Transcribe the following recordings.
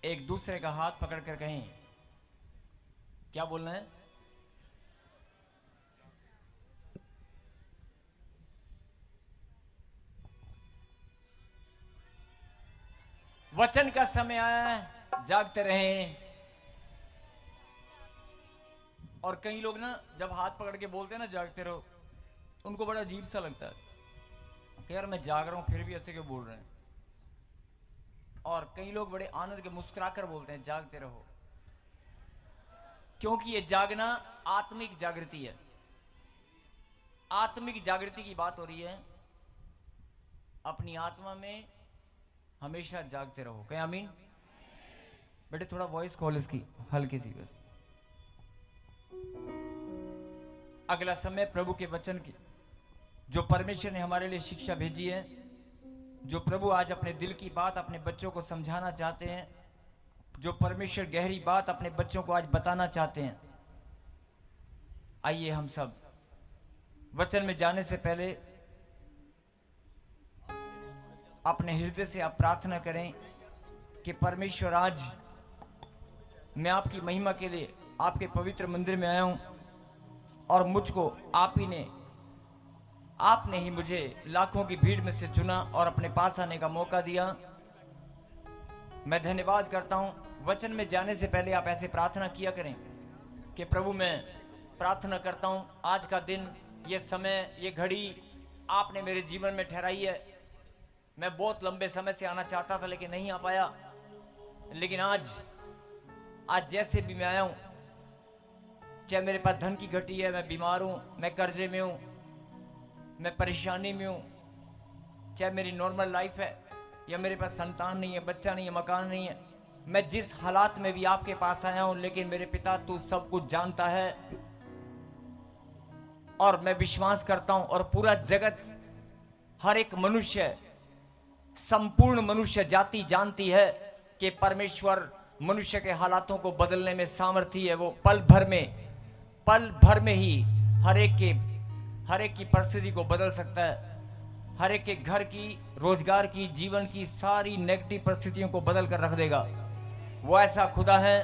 एक दूसरे का हाथ पकड़कर कहें, क्या बोलना है? वचन का समय आया है, जागते रहें। और कई लोग ना जब हाथ पकड़ के बोलते हैं ना जागते रहो, उनको बड़ा अजीब सा लगता है कि यार मैं जाग रहा हूं फिर भी ऐसे क्यों बोल रहे हैं। और कई लोग बड़े आनंद के मुस्कुराकर बोलते हैं जागते रहो, क्योंकि ये जागना आत्मिक जागृति है। आत्मिक जागृति की बात हो रही है। अपनी आत्मा में हमेशा जागते रहो। क्या आमीन? बेटे थोड़ा वॉइस कॉल इसकी हल्की सी बस। अगला समय प्रभु के वचन की, जो परमेश्वर ने हमारे लिए शिक्षा भेजी है, जो प्रभु आज अपने दिल की बात अपने बच्चों को समझाना चाहते हैं, जो परमेश्वर गहरी बात अपने बच्चों को आज बताना चाहते हैं। आइए हम सब वचन में जाने से पहले अपने हृदय से आप प्रार्थना करें कि परमेश्वर आज मैं आपकी महिमा के लिए आपके पवित्र मंदिर में आया हूं और मुझको आपने ही मुझे लाखों की भीड़ में से चुना और अपने पास आने का मौका दिया। मैं धन्यवाद करता हूं। वचन में जाने से पहले आप ऐसे प्रार्थना किया करें कि प्रभु मैं प्रार्थना करता हूं आज का दिन, ये समय, ये घड़ी आपने मेरे जीवन में ठहराई है। मैं बहुत लंबे समय से आना चाहता था लेकिन नहीं आ पाया, लेकिन आज जैसे भी मैं आया हूं, चाहे मेरे पास धन की घटी है, मैं बीमार हूं, मैं कर्जे में हूं, मैं परेशानी में हूं, चाहे मेरी नॉर्मल लाइफ है या मेरे पास संतान नहीं है, बच्चा नहीं है, मकान नहीं है, मैं जिस हालात में भी आपके पास आया हूं, लेकिन मेरे पिता तू सब कुछ जानता है। और मैं विश्वास करता हूं और पूरा जगत, हर एक मनुष्य, संपूर्ण मनुष्य जाति जानती है कि परमेश्वर मनुष्य के हालातों को बदलने में सामर्थ्य है। वो पल भर में ही हर एक की परिस्थिति को बदल सकता है। हर एक के घर की, रोजगार की, जीवन की सारी नेगेटिव परिस्थितियों को बदल कर रख देगा। वो ऐसा खुदा है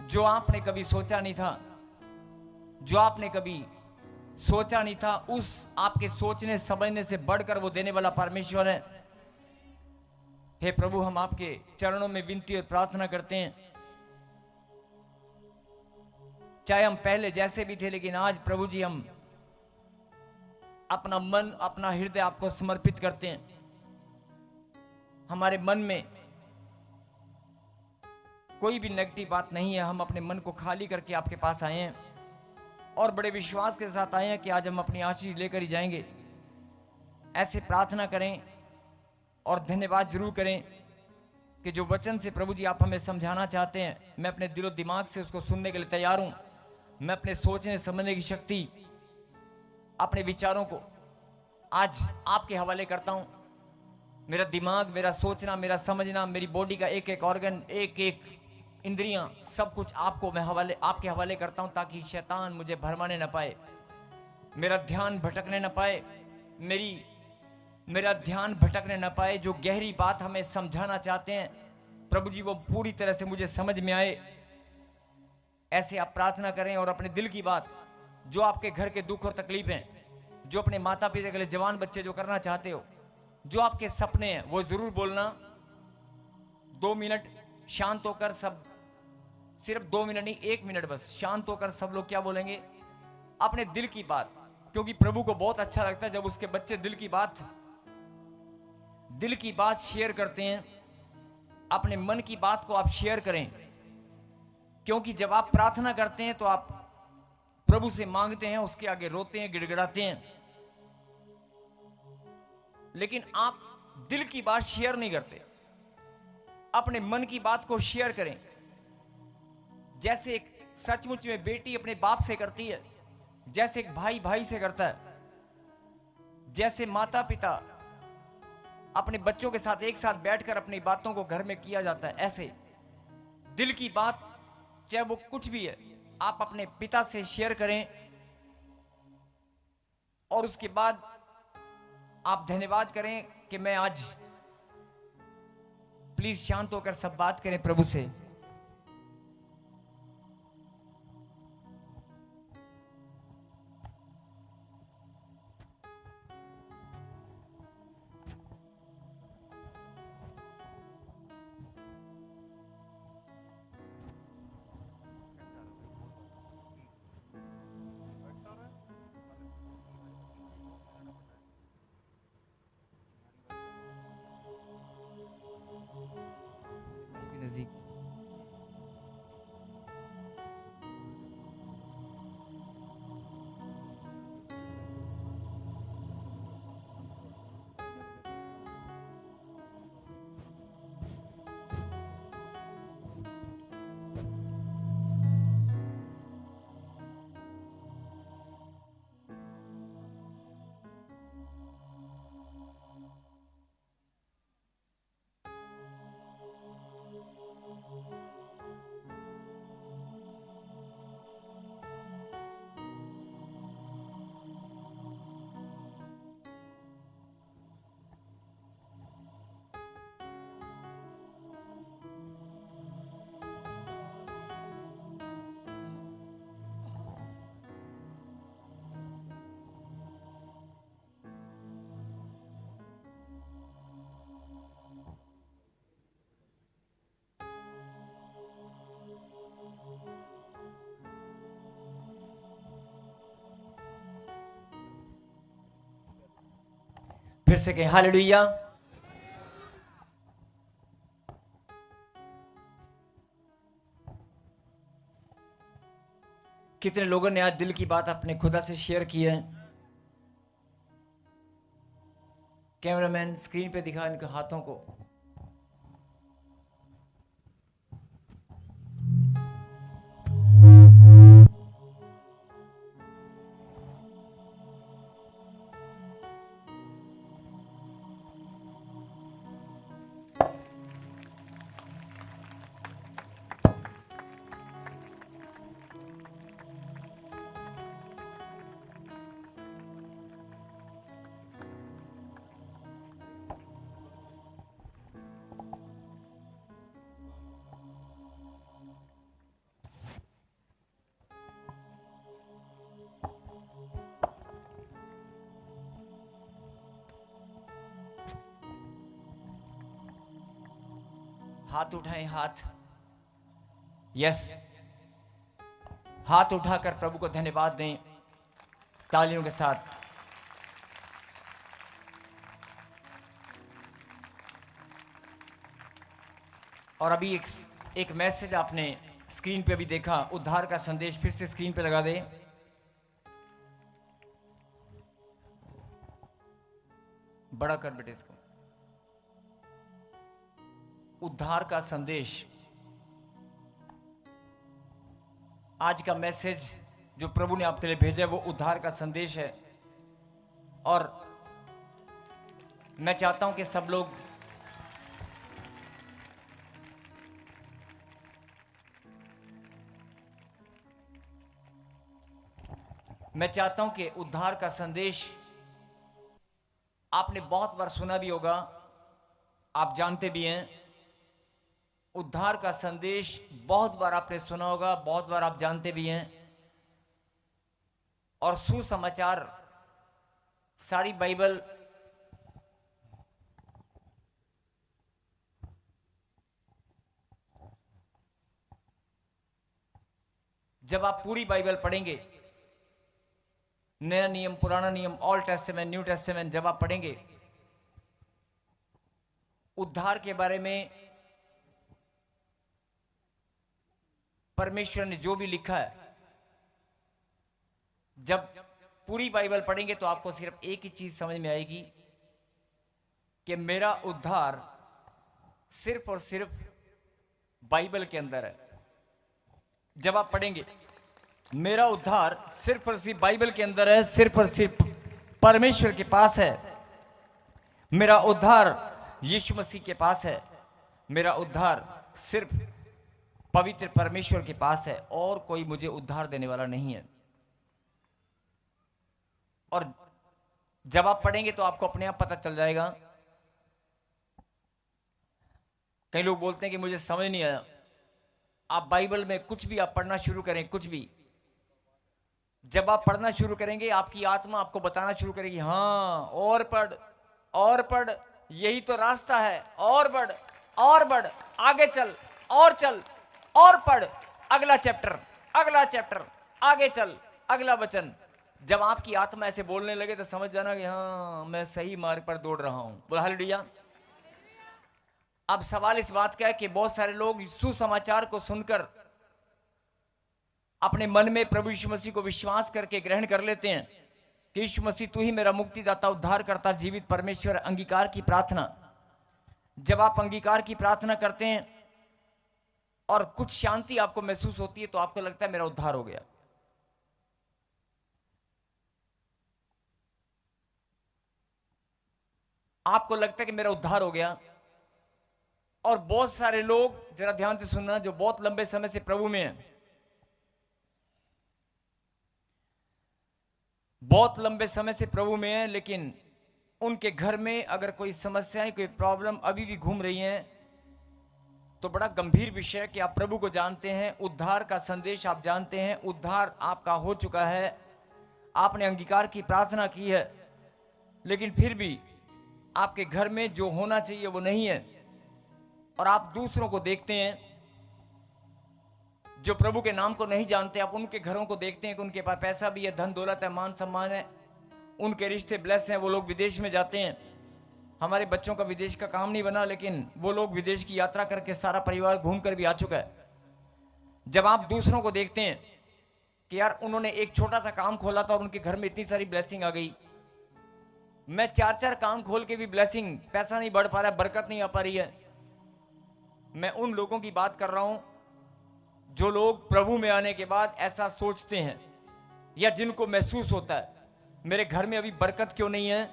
जो आपने कभी सोचा नहीं था, जो आपने कभी सोचा नहीं था, उस आपके सोचने समझने से बढ़कर वो देने वाला परमेश्वर है। हे प्रभु, हम आपके चरणों में विनती और प्रार्थना करते हैं, चाहे हम पहले जैसे भी थे, लेकिन आज प्रभु जी हम अपना मन, अपना हृदय आपको समर्पित करते हैं। हमारे मन में कोई भी नेगेटिव बात नहीं है। हम अपने मन को खाली करके आपके पास आए हैं और बड़े विश्वास के साथ आए हैं कि आज हम अपनी आशीष लेकर ही जाएंगे। ऐसे प्रार्थना करें और धन्यवाद जरूर करें कि जो वचन से प्रभु जी आप हमें समझाना चाहते हैं, मैं अपने दिलो दिमाग से उसको सुनने के लिए तैयार हूं। मैं अपने सोचने समझने की शक्ति, अपने विचारों को आज आपके हवाले करता हूं। मेरा दिमाग, मेरा सोचना, मेरा समझना, मेरी बॉडी का एक एक ऑर्गन, एक एक इंद्रियां, सब कुछ आपके हवाले करता हूं, ताकि शैतान मुझे भरमाने न पाए, मेरा ध्यान भटकने न पाए, मेरा ध्यान भटकने न पाए। जो गहरी बात हमें समझाना चाहते हैं प्रभु जी, वो पूरी तरह से मुझे समझ में आए। ऐसे आप प्रार्थना करें और अपने दिल की बात, जो आपके घर के दुख और तकलीफ हैं, जो अपने माता पिता के लिए जवान बच्चे जो करना चाहते हो, जो आपके सपने हैं, वो जरूर बोलना। 2 मिनट शांत होकर सब, सिर्फ 2 मिनट नहीं, 1 मिनट बस शांत होकर सब लोग क्या बोलेंगे? अपने दिल की बात, क्योंकि प्रभु को बहुत अच्छा लगता है जब उसके बच्चे दिल की बात शेयर करते हैं। अपने मन की बात को आप शेयर करें, क्योंकि जब आप प्रार्थना करते हैं तो आप प्रभु से मांगते हैं, उसके आगे रोते हैं, गिड़गिड़ाते हैं, लेकिन आप दिल की बात शेयर नहीं करते। अपने मन की बात को शेयर करें, जैसे एक सचमुच में बेटी अपने बाप से करती है, जैसे एक भाई भाई से करता है, जैसे माता पिता अपने बच्चों के साथ एक साथ बैठकर अपनी बातों को घर में किया जाता है, ऐसे दिल की बात, चाहे वो कुछ भी है, आप अपने पिता से शेयर करें। और उसके बाद आप धन्यवाद करें कि मैं आज प्लीज शांत होकर सब बात करें प्रभु से। नजदीक फिर से कहें हालेलुया। कितने लोगों ने आज दिल की बात अपने खुदा से शेयर की है? कैमरामैन स्क्रीन पे दिखा इनके हाथों को। हाथ उठाएं, हाथ। यस, हाथ उठाकर प्रभु को धन्यवाद दें तालियों के साथ। और अभी एक मैसेज आपने स्क्रीन पे भी देखा, उद्धार का संदेश फिर से स्क्रीन पे लगा दे। बड़ा कर बेटे इसको। उद्धार का संदेश, आज का मैसेज जो प्रभु ने आपके लिए भेजा है वो उद्धार का संदेश है। और मैं चाहता हूं कि सब लोग उद्धार का संदेश आपने बहुत बार सुना भी होगा, आप जानते भी हैं। उद्धार का संदेश बहुत बार आपने सुना होगा, बहुत बार आप जानते भी हैं। और सुसमाचार सारी बाइबल जब आप पूरी बाइबल पढ़ेंगे, नया नियम, पुराना नियम, ओल्ड टेस्टामेंट, न्यू टेस्टामेंट, जब आप पढ़ेंगे उद्धार के बारे में परमेश्वर ने जो भी लिखा है, जब पूरी बाइबल पढ़ेंगे तो आपको सिर्फ एक ही चीज समझ में आएगी कि मेरा उद्धार सिर्फ और सिर्फ बाइबल के अंदर है। जब आप पढ़ेंगे मेरा उद्धार सिर्फ और सिर्फ बाइबल के अंदर है, सिर्फ और सिर्फ परमेश्वर के पास है। मेरा उद्धार यीशु मसीह के पास है। मेरा उद्धार सिर्फ पवित्र परमेश्वर के पास है, और कोई मुझे उद्धार देने वाला नहीं है। और जब आप पढ़ेंगे तो आपको अपने आप पता चल जाएगा कई लोग बोलते हैं कि मुझे समझ नहीं आया। आप बाइबल में कुछ भी आप पढ़ना शुरू करें, कुछ भी, जब आप पढ़ना शुरू करेंगे आपकी आत्मा आपको बताना शुरू करेगी, हाँ और पढ़ और पढ़, यही तो रास्ता है, और बढ़ और बढ़, आगे चल और चल और पढ़, अगला चैप्टर, अगला चैप्टर, आगे चल, अगला वचन। जब आपकी आत्मा ऐसे बोलने लगे तो समझ जाना कि हाँ मैं सही मार्ग पर दौड़ रहा हूं। बोल हालेलुया। अब सवाल इस बात का है कि बहुत सारे लोग सुसमाचार को सुनकर अपने मन में प्रभु यीशु मसीह को विश्वास करके ग्रहण कर लेते हैं कि यीशु मसीह तू ही मेरा मुक्तिदाता, उद्धार करता, जीवित परमेश्वर। अंगीकार की प्रार्थना, जब आप अंगीकार की प्रार्थना करते हैं और कुछ शांति आपको महसूस होती है तो आपको लगता है मेरा उद्धार हो गया। आपको लगता है कि मेरा उद्धार हो गया। और बहुत सारे लोग, जरा ध्यान से सुनना, जो बहुत लंबे समय से प्रभु में हैं, बहुत लंबे समय से प्रभु में हैं, लेकिन उनके घर में अगर कोई समस्याएं, कोई प्रॉब्लम अभी भी घूम रही हैं, तो बड़ा गंभीर विषय है कि आप प्रभु को जानते हैं, उद्धार का संदेश आप जानते हैं, उद्धार आपका हो चुका है, आपने अंगीकार की प्रार्थना की है, लेकिन फिर भी आपके घर में जो होना चाहिए वो नहीं है। और आप दूसरों को देखते हैं जो प्रभु के नाम को नहीं जानते, आप उनके घरों को देखते हैं कि उनके पास पैसा भी है, धन दौलत है, मान सम्मान है, उनके रिश्ते ब्लेस हैं, वो लोग विदेश में जाते हैं। हमारे बच्चों का विदेश का काम नहीं बना, लेकिन वो लोग विदेश की यात्रा करके सारा परिवार घूम कर भी आ चुका है। जब आप दूसरों को देखते हैं कि यार उन्होंने एक छोटा सा काम खोला था और उनके घर में इतनी सारी ब्लेसिंग आ गई, मैं 4-4 काम खोल के भी ब्लेसिंग, पैसा नहीं बढ़ पा रहा है, बरकत नहीं आ पा रही है। मैं उन लोगों की बात कर रहा हूं जो लोग प्रभु में आने के बाद ऐसा सोचते हैं, या जिनको महसूस होता है मेरे घर में अभी बरकत क्यों नहीं है,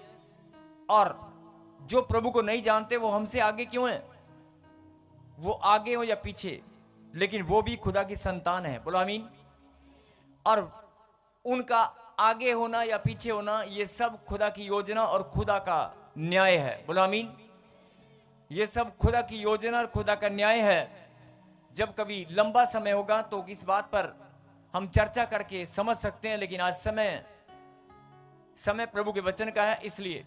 और जो प्रभु को नहीं जानते वो हमसे आगे क्यों हैं, वो आगे हो या पीछे, लेकिन वो भी खुदा की संतान है। बोलो आमीन। और उनका आगे होना या पीछे होना, ये सब खुदा की योजना और खुदा का न्याय है। बोलो आमीन। ये सब खुदा की योजना और खुदा का न्याय है। जब कभी लंबा समय होगा तो इस बात पर हम चर्चा करके समझ सकते हैं, लेकिन आज समय प्रभु के वचन का है, इसलिए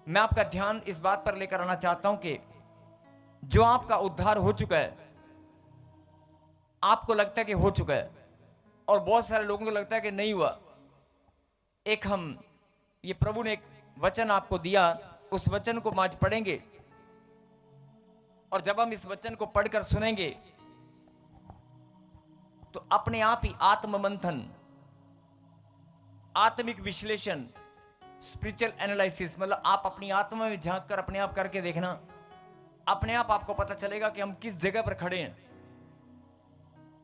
मैं आपका ध्यान इस बात पर लेकर आना चाहता हूं कि जो आपका उद्धार हो चुका है, आपको लगता है कि हो चुका है, और बहुत सारे लोगों को लगता है कि नहीं हुआ। ये प्रभु ने एक वचन आपको दिया, उस वचन को आज पढ़ेंगे, और जब हम इस वचन को पढ़कर सुनेंगे तो अपने आप ही आत्ममंथन, आत्मिक विश्लेषण, स्पिरिचुअल एनालिसिस, मतलब आप अपनी आत्मा में झांक कर अपने आप करके देखना, अपने आप आपको पता चलेगा कि हम किस जगह पर खड़े हैं,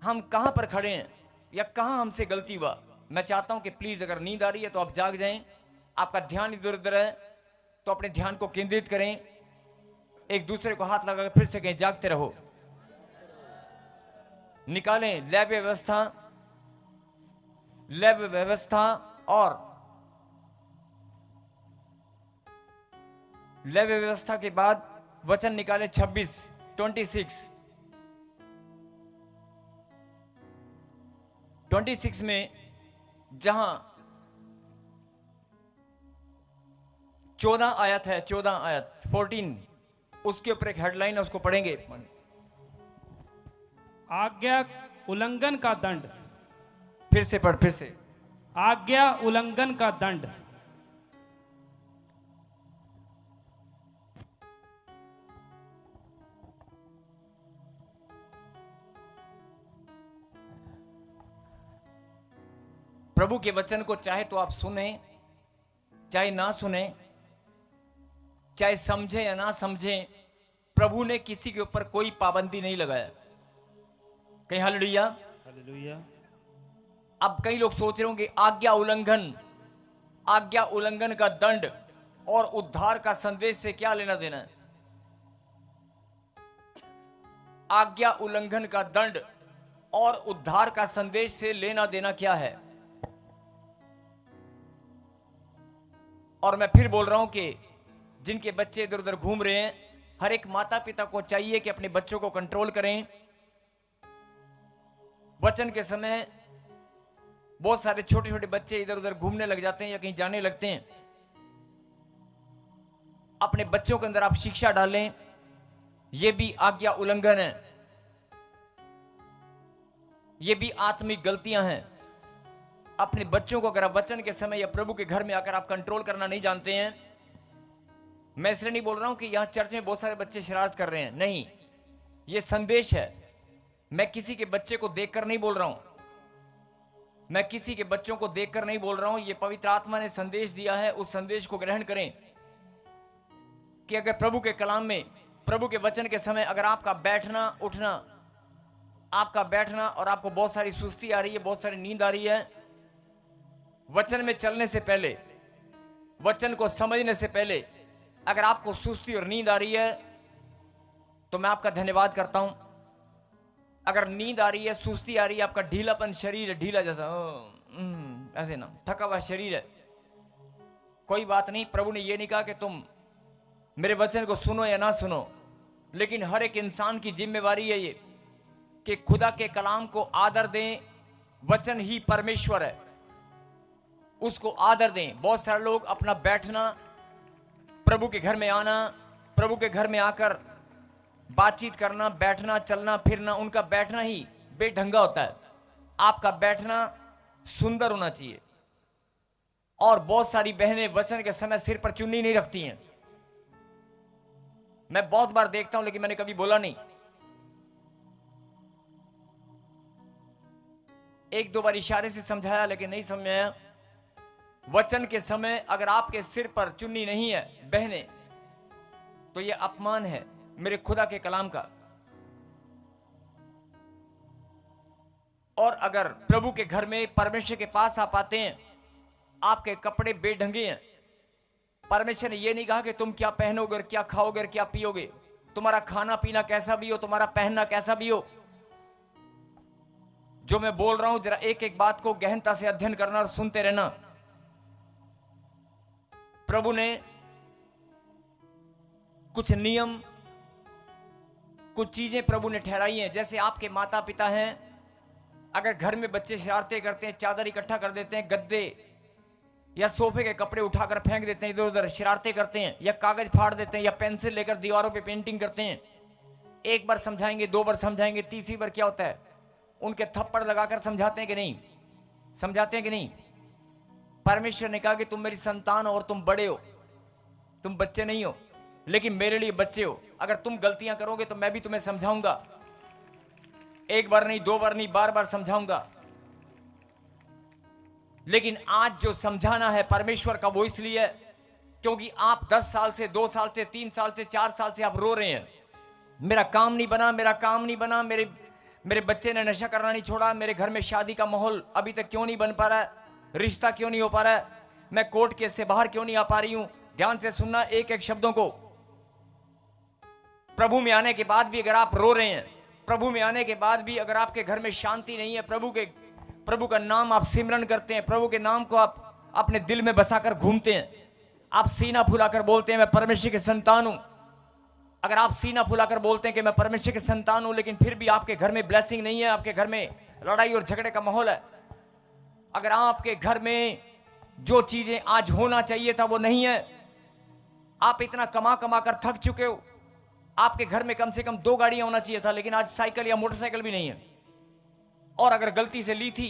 हम कहां पर खड़े हैं, या कहां हमसे गलती हुआ। मैं चाहता हूं कि प्लीज, अगर नींद आ रही है तो आप जाग जाएं, आपका ध्यान इधर उधर है तो अपने ध्यान को केंद्रित करें, एक दूसरे को हाथ लगाकर फिर से कहें जागते रहो। निकालें लैब व्यवस्था और लैब व्यवस्था के बाद वचन निकाले 26 में, जहां 14 आयत है, 14, उसके ऊपर एक हेडलाइन है, उसको पढ़ेंगे। आज्ञा उल्लंघन का दंड। फिर से पढ़, फिर से। आज्ञा उल्लंघन का दंड। प्रभु के वचन को चाहे तो आप सुने, चाहे ना सुने, चाहे समझे या ना समझे, प्रभु ने किसी के ऊपर कोई पाबंदी नहीं लगाया। कहीं हालेलुया। हालेलुया। अब कई लोग सोच रहे होंगे आज्ञा उल्लंघन का दंड और उद्धार का संदेश से क्या लेना देना है। आज्ञा उल्लंघन का दंड और उद्धार का संदेश से लेना देना क्या है। और मैं फिर बोल रहा हूं कि जिनके बच्चे इधर उधर घूम रहे हैं, हर एक माता पिता को चाहिए कि अपने बच्चों को कंट्रोल करें। वचन के समय बहुत सारे छोटे छोटे बच्चे इधर उधर घूमने लग जाते हैं या कहीं जाने लगते हैं। अपने बच्चों के अंदर आप शिक्षा डालें, यह भी आज्ञा उल्लंघन है, यह भी आत्मिक गलतियां हैं। अपने बच्चों को अगर आप वचन के समय या प्रभु के घर में आकर आप कंट्रोल करना नहीं जानते हैं, मैं इसलिए नहीं बोल रहा हूं कि यहां चर्च में बहुत सारे बच्चे शरारत कर रहे हैं, नहीं, यह संदेश है। मैं किसी के बच्चे को देखकर नहीं बोल रहा हूं, मैं किसी के बच्चों को देखकर नहीं बोल रहा हूं। यह पवित्र आत्मा ने संदेश दिया है, उस संदेश को ग्रहण करें कि अगर प्रभु के कलाम में, प्रभु के वचन के समय अगर आपका बैठना उठना, आपका बैठना और आपको बहुत सारी सुस्ती आ रही है, बहुत सारी नींद आ रही है, वचन में चलने से पहले, वचन को समझने से पहले अगर आपको सुस्ती और नींद आ रही है तो मैं आपका धन्यवाद करता हूं। अगर नींद आ रही है, सुस्ती आ रही है, आपका ढीलापन शरीर है, ढीला जैसा ऐसे ना, थका हुआ शरीर है, कोई बात नहीं। प्रभु ने यह नहीं कहा कि तुम मेरे वचन को सुनो या ना सुनो, लेकिन हर एक इंसान की जिम्मेवारी है ये कि खुदा के कलाम को आदर दें। वचन ही परमेश्वर है, उसको आदर दें। बहुत सारे लोग अपना बैठना, प्रभु के घर में आना, प्रभु के घर में आकर बातचीत करना, बैठना, चलना फिरना, उनका बैठना ही बेढंगा होता है। आपका बैठना सुंदर होना चाहिए। और बहुत सारी बहनें वचन के समय सिर पर चुन्नी नहीं रखती हैं, मैं बहुत बार देखता हूं, लेकिन मैंने कभी बोला नहीं। एक दो बार इशारे से समझाया लेकिन नहीं समझ में आया। वचन के समय अगर आपके सिर पर चुन्नी नहीं है बहने, तो यह अपमान है मेरे खुदा के कलाम का। और अगर प्रभु के घर में परमेश्वर के पास आप आते हैं, आपके कपड़े बेढंगे हैं, परमेश्वर ने यह नहीं कहा कि तुम क्या पहनोगे और क्या खाओगे और क्या पियोगे, तुम्हारा खाना पीना कैसा भी हो, तुम्हारा पहनना कैसा भी हो। जो मैं बोल रहा हूं जरा एक एक बात को गहनता से अध्ययन करना और सुनते रहना। प्रभु ने कुछ नियम, कुछ चीजें प्रभु ने ठहराई हैं। जैसे आपके माता पिता हैं, अगर घर में बच्चे शरारतें करते हैं, चादर इकट्ठा कर देते हैं, गद्दे या सोफे के कपड़े उठाकर फेंक देते हैं, इधर उधर शरारतें करते हैं, या कागज फाड़ देते हैं, या पेंसिल लेकर दीवारों पे पेंटिंग करते हैं, एक बार समझाएंगे, दो बार समझाएंगे, तीसरी बार क्या होता है, उनके थप्पड़ लगाकर समझाते हैं कि नहीं, समझाते हैं कि नहीं। परमेश्वर ने कहा कि तुम मेरी संतान हो और तुम बड़े हो, तुम बच्चे नहीं हो, लेकिन मेरे लिए बच्चे हो। अगर तुम गलतियां करोगे तो मैं भी तुम्हें समझाऊंगा, एक बार नहीं, दो बार नहीं, बार बार समझाऊंगा। लेकिन आज जो समझाना है परमेश्वर का, वो इसलिए क्योंकि आप 10 साल से, 2 साल से, 3 साल से, 4 साल से आप रो रहे हैं, मेरा काम नहीं बना, मेरा काम नहीं बना, मेरे बच्चे ने नशा करना नहीं छोड़ा, मेरे घर में शादी का माहौल अभी तक क्यों नहीं बन पा रहा है, रिश्ता क्यों नहीं हो पा रहा है, मैं कोर्ट केस से बाहर क्यों नहीं आ पा रही हूं। ध्यान से सुनना एक एक शब्दों को। प्रभु में आने के बाद भी अगर आप रो रहे हैं, प्रभु में आने के बाद भी अगर आपके घर में शांति नहीं है, प्रभु का नाम आप सिमरन करते हैं, प्रभु के नाम को आप अपने दिल में बसाकर घूमते हैं, आप सीना फुलाकर बोलते हैं मैं परमेश्वर के संतान हूं। अगर आप सीना फुलाकर बोलते हैं कि मैं परमेश्वर के संतान हूं, लेकिन फिर भी आपके घर में ब्लेसिंग नहीं है, आपके घर में लड़ाई और झगड़े का माहौल है, अगर आपके घर में जो चीजें आज होना चाहिए था वो नहीं है, आप इतना कमा कमा कर थक चुके हो, आपके घर में कम से कम 2 गाड़ियां होना चाहिए था, लेकिन आज साइकिल या मोटरसाइकिल भी नहीं है। और अगर गलती से ली थी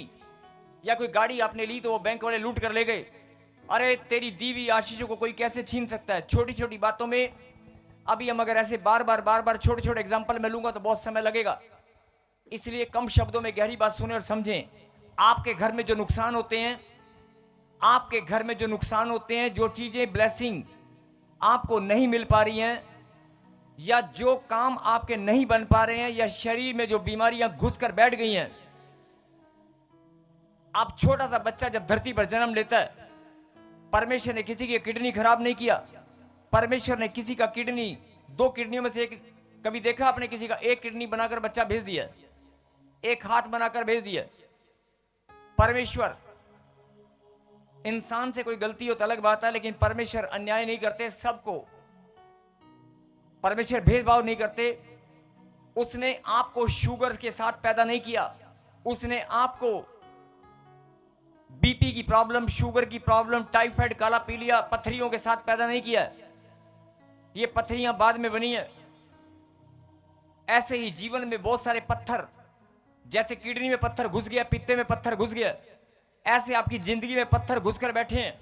या कोई गाड़ी आपने ली तो वो बैंक वाले लूट कर ले गए। अरे तेरी दी हुई आशीषों को कोई कैसे छीन सकता है। छोटी छोटी बातों में अभी हम अगर ऐसे बार बार छोटे छोटे एग्जाम्पल में लूंगा तो बहुत समय लगेगा, इसलिए कम शब्दों में गहरी बात सुने और समझें। आपके घर में जो नुकसान होते हैं, आपके घर में जो नुकसान होते हैं, जो चीजें ब्लेसिंग आपको नहीं मिल पा रही हैं, या जो काम आपके नहीं बन पा रहे हैं, या शरीर में जो बीमारियां घुसकर बैठ गई हैं। आप छोटा सा बच्चा जब धरती पर जन्म लेता है, परमेश्वर ने किसी की किडनी खराब नहीं किया, परमेश्वर ने किसी का किडनी, 2 किडनियों में से एक, कभी देखा आपने किसी का एक किडनी बनाकर बच्चा भेज दिया, एक हाथ बनाकर भेज दिया। परमेश्वर, इंसान से कोई गलती हो तो अलग बात है, लेकिन परमेश्वर अन्याय नहीं करते, सबको परमेश्वर भेदभाव नहीं करते। उसने आपको शुगर के साथ पैदा नहीं किया, उसने आपको बीपी की प्रॉब्लम, शुगर की प्रॉब्लम, टाइफाइड, काला पीलिया, पत्थरियों के साथ पैदा नहीं किया। ये पत्थरियां बाद में बनी है। ऐसे ही जीवन में बहुत सारे पत्थर, जैसे किडनी में पत्थर घुस गया, पित्ते में पत्थर घुस गया, ऐसे आपकी जिंदगी में पत्थर घुसकर बैठे हैं।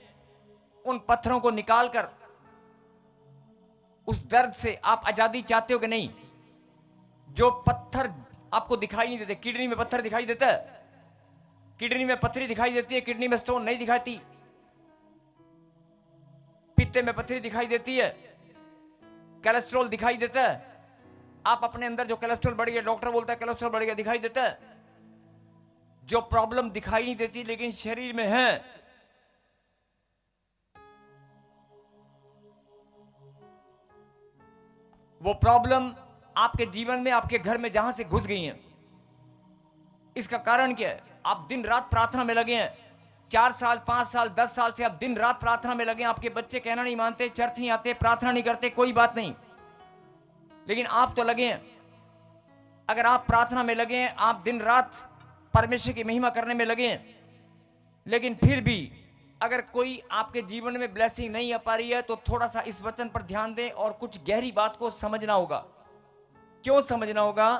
उन पत्थरों को निकालकर उस दर्द से आप आजादी चाहते हो कि नहीं? जो पत्थर आपको दिखाई नहीं देते, किडनी में पत्थर दिखाई देता है, किडनी में पत्थरी दिखाई देती है, किडनी में स्टोन नहीं दिखाती, पित्ते में पत्थरी दिखाई देती है, कोलेस्ट्रॉल दिखाई देता है। आप अपने अंदर जो कोलेस्ट्रॉल बढ़ गया, डॉक्टर बोलता है कोलेस्ट्रॉल बढ़ गया, दिखाई देता है। जो प्रॉब्लम दिखाई नहीं देती लेकिन शरीर में है, वो प्रॉब्लम आपके जीवन में, आपके घर में जहां से घुस गई हैं। इसका कारण क्या है? आप दिन रात प्रार्थना में लगे हैं, 4 साल, 5 साल, 10 साल से आप दिन रात प्रार्थना में लगे हैं। आपके बच्चे कहना नहीं मानते, चर्च नहीं आते, प्रार्थना नहीं करते, कोई बात नहीं, लेकिन आप तो लगे हैं। अगर आप प्रार्थना में लगे हैं, आप दिन रात परमेश्वर की महिमा करने में लगे हैं, लेकिन फिर भी अगर कोई आपके जीवन में ब्लेसिंग नहीं आ पा रही है, तो थोड़ा सा इस वचन पर ध्यान दें और कुछ गहरी बात को समझना होगा। क्यों समझना होगा?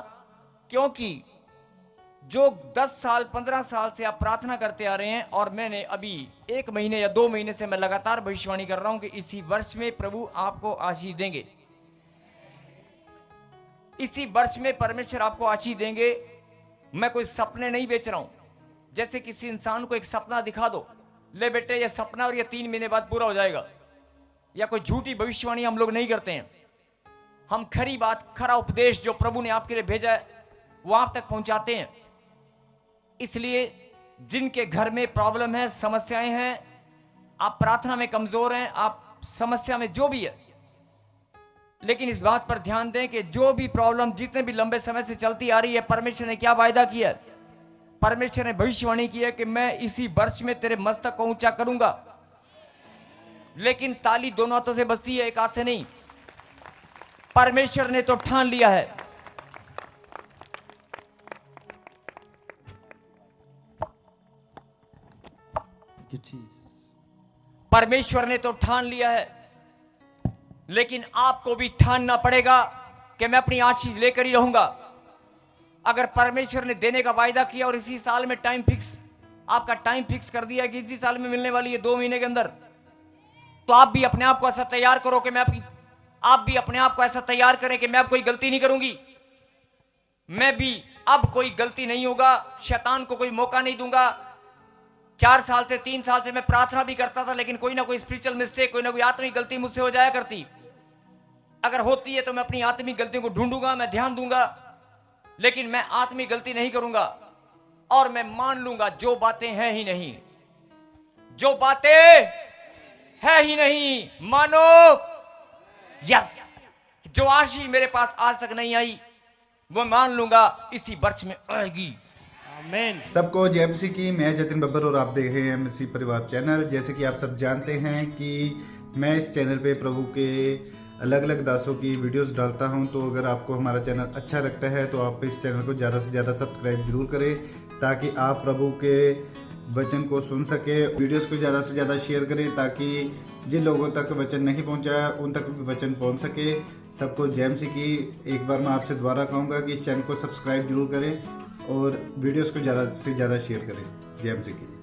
क्योंकि जो 10 साल, 15 साल से आप प्रार्थना करते आ रहे हैं, और मैंने अभी 1 महीने या 2 महीने से मैं लगातार भविष्यवाणी कर रहा हूं कि इसी वर्ष में प्रभु आपको आशीष देंगे। इसी वर्ष में परमेश्वर आपको आशीष देंगे। मैं कोई सपने नहीं बेच रहा हूं। जैसे किसी इंसान को एक सपना दिखा दो, ले बेटे ये सपना और ये 3 महीने बाद पूरा हो जाएगा, या कोई झूठी भविष्यवाणी हम लोग नहीं करते हैं। हम खरी बात, खरा उपदेश जो प्रभु ने आपके लिए भेजा है, वो आप तक पहुंचाते हैं। इसलिए जिनके घर में प्रॉब्लम है, समस्याएं हैं, आप प्रार्थना में कमजोर हैं, आप समस्या में जो भी है, लेकिन इस बात पर ध्यान दें कि जो भी प्रॉब्लम जितने भी लंबे समय से चलती आ रही है, परमेश्वर ने क्या वायदा किया? परमेश्वर ने भविष्यवाणी की है कि मैं इसी वर्ष में तेरे मस्तक को ऊंचा करूंगा। लेकिन ताली दोनों हाथों से बजती है, एक हाथ से नहीं। परमेश्वर ने तो ठान लिया है। परमेश्वर ने तो ठान लिया है, लेकिन आपको भी ठानना पड़ेगा कि मैं अपनी आशीष लेकर ही रहूंगा। अगर परमेश्वर ने देने का वायदा किया और इसी साल में टाइम फिक्स, आपका टाइम फिक्स कर दिया कि इसी साल में मिलने वाली है 2 महीने के अंदर, तो आप भी अपने आप को ऐसा तैयार करो कि आप भी अपने आप को ऐसा तैयार करें कि मैं अब कोई गलती नहीं करूंगी, मैं भी अब कोई गलती नहीं होगा, शैतान को कोई मौका नहीं दूंगा। 4 साल से, 3 साल से मैं प्रार्थना भी करता था, लेकिन कोई ना कोई स्पिरिचुअल मिस्टेक, कोई ना कोई आत्मिक गलती मुझसे हो जाया करती। अगर होती है तो मैं अपनी आत्मिक गलतियों को ढूंढूंगा, मैं ध्यान दूंगा, लेकिन मैं आत्मिक गलती नहीं करूंगा। और मैं मान लूंगा जो बातें हैं ही नहीं, जो बातें है ही नहीं, मानो यस, जो आशीष मेरे पास आज तक नहीं आई, वो मान लूंगा इसी वर्ष में आएगी। आमीन। सबको जय मसीह की। मैं जतिन बब्बर और आप देख रहे हैं मसीह परिवार चैनल। जैसे कि आप सब जानते हैं कि मैं इस चैनल पे प्रभु के अलग अलग दासों की वीडियोस डालता हूं, तो अगर आपको हमारा चैनल अच्छा लगता है तो आप इस चैनल को ज़्यादा से ज़्यादा सब्सक्राइब जरूर करें, ताकि आप प्रभु के वचन को सुन सके। वीडियोस को ज़्यादा से ज़्यादा शेयर करें, ताकि जिन लोगों तक वचन नहीं पहुंचा उन तक भी वचन पहुंच सके। सबको जय मसीह की। एक बार मैं आपसे दोबारा कहूँगा कि इस चैनल को सब्सक्राइब जरूर करें और वीडियोस को ज़्यादा से ज़्यादा शेयर करें। जय मसीह की।